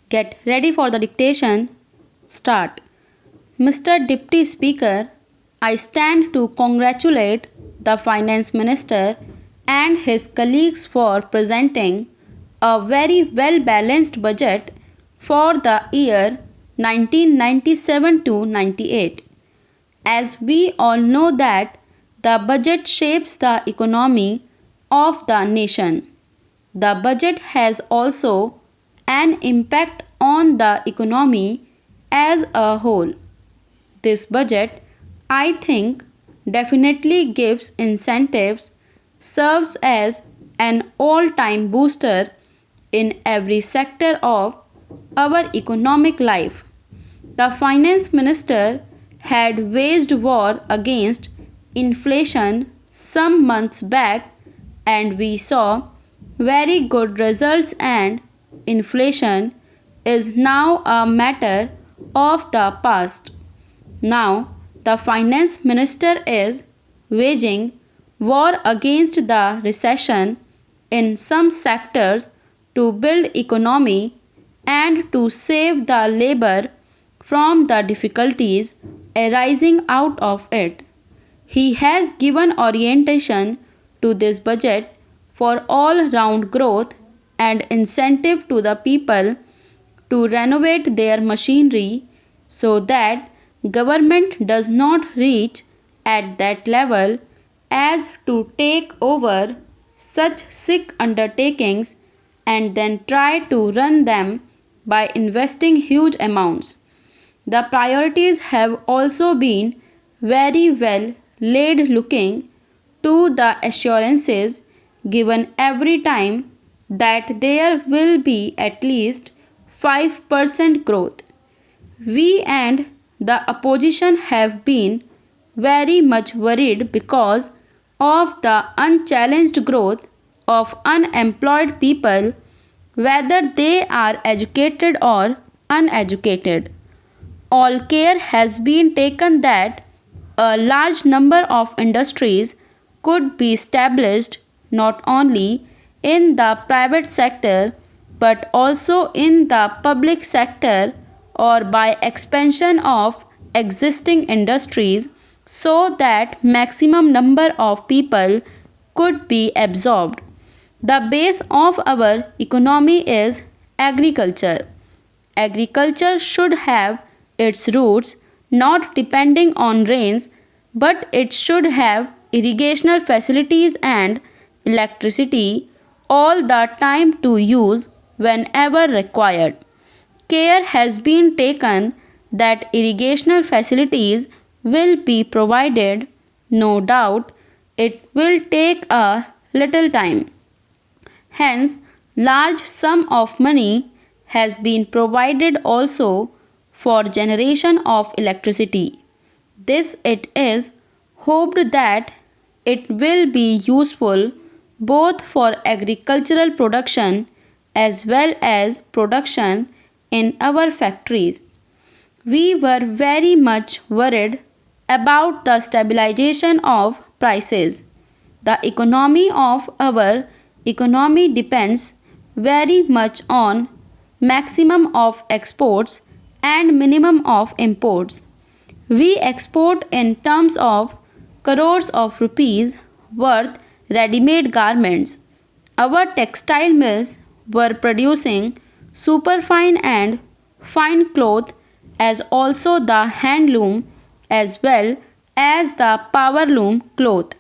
Get ready for the dictation. Start. Mr. Deputy Speaker, I stand to congratulate the Finance Minister and his colleagues for presenting a very well balanced budget for the year 1997 to 98. As we all know that the budget shapes the economy of the nation. The budget has also an impact on the economy as a whole. This budget, I think, definitely gives incentives, serves as an all time booster in every sector of our economic life. The finance minister had waged war against inflation some months back, and we saw very good results, and inflation is now a matter of the past. Now, the finance minister is waging war against the recession in some sectors to build economy and to save the labor from the difficulties arising out of it. He has given orientation to this budget for all round growth and incentive to the people to renovate their machinery so that government does not reach at that level as to take over such sick undertakings and then try to run them by investing huge amounts. The priorities have also been very well laid, looking to the assurances given every time that there will be at least 5% growth. We and the opposition have been very much worried because of the unchallenged growth of unemployed people, whether they are educated or uneducated. All care has been taken that a large number of industries could be established not only in the private sector but also in the public sector or by expansion of existing industries so that maximum number of people could be absorbed. The base of our economy is agriculture. Agriculture should have its roots not depending on rains, but it should have irrigational facilities and electricity all the time to use whenever required. Care has been taken that irrigational facilities will be provided. No doubt it will take a little time. Hence, large sum of money has been provided also for generation of electricity. This it is hoped that it will be useful both for agricultural production as well as production in our factories. We were very much worried about the stabilization of prices. The economy of our economy depends very much on maximum of exports and minimum of imports. We export in terms of crores of rupees worth ready-made garments. Our textile mills were producing superfine and fine cloth as also the handloom as well as the powerloom cloth.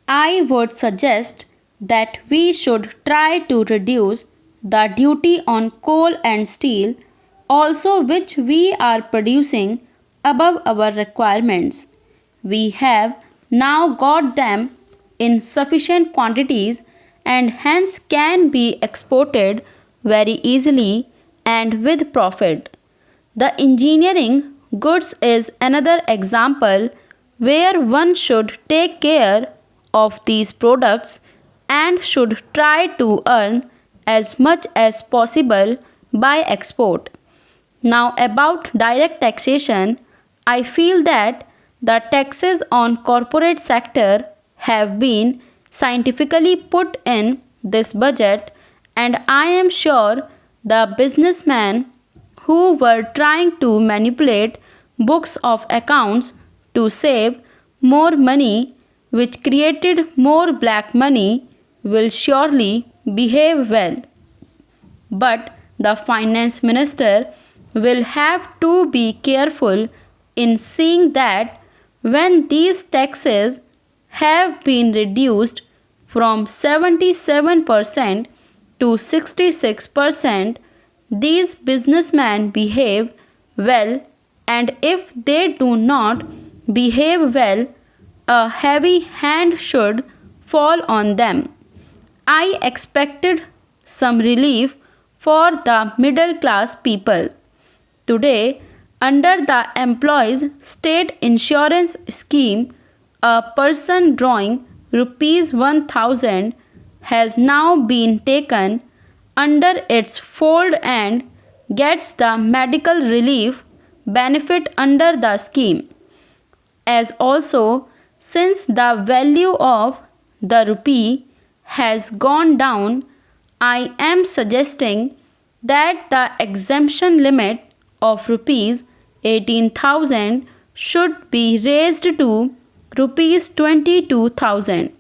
I would suggest that we should try to reduce the duty on coal and steel also which we are producing above our requirements. We have now got them in sufficient quantities and hence can be exported very easily and with profit. The engineering goods is another example where one should take care of these products and should try to earn as much as possible by export. Now, about direct taxation, I feel that the taxes on corporate sector have been scientifically put in this budget, and I am sure the businessmen who were trying to manipulate books of accounts to save more money, which created more black money, will surely behave well. But the finance minister will have to be careful in seeing that when these taxes have been reduced from 77% to 66%, these businessmen behave well, and if they do not behave well, a heavy hand should fall on them. I expected some relief for the middle class people. Today, under the Employees State Insurance Scheme, a person drawing rupees 1000 has now been taken under its fold and gets the medical relief benefit under the scheme. As also, since the value of the rupee has gone down, I am suggesting that the exemption limit of rupees 18,000 should be raised to rupees 22,000.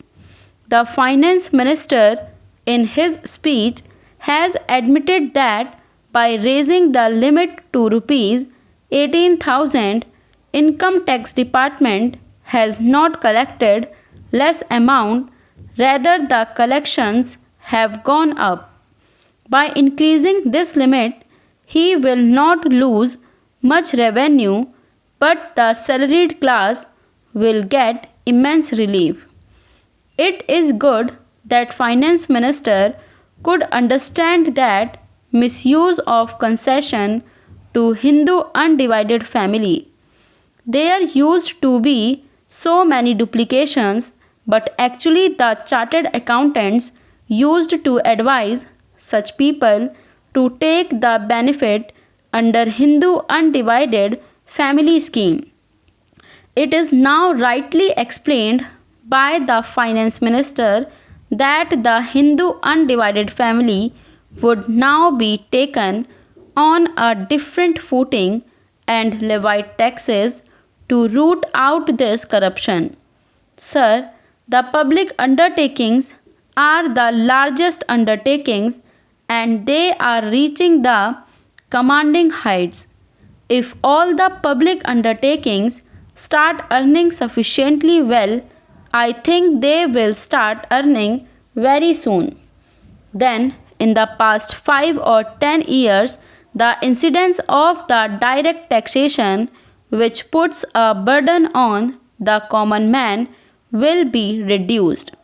The finance minister, in his speech, has admitted that by raising the limit to rupees 18,000, Income Tax Department has not collected less amount, rather the collections have gone up. By increasing this limit, he will not lose much revenue, but the salaried class will get immense relief. It is good that finance minister could understand that misuse of concession to Hindu undivided family. There used to be so many duplications, but actually the chartered accountants used to advise such people to take the benefit under Hindu undivided family scheme. It is now rightly explained by the finance minister that the Hindu undivided family would now be taken on a different footing and levied taxes to root out this corruption. Sir, the public undertakings are the largest undertakings and they are reaching the commanding heights. If all the public undertakings start earning sufficiently well, I think they will start earning very soon. Then, in the past 5 or 10 years, the incidence of the direct taxation, which puts a burden on the common man, will be reduced.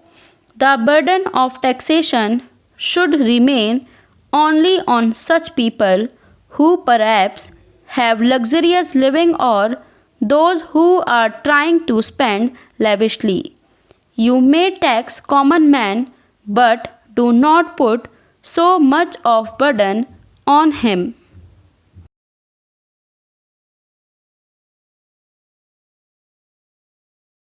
The burden of taxation should remain only on such people who perhaps have luxurious living or those who are trying to spend lavishly. You may tax common man, but do not put so much of burden on him.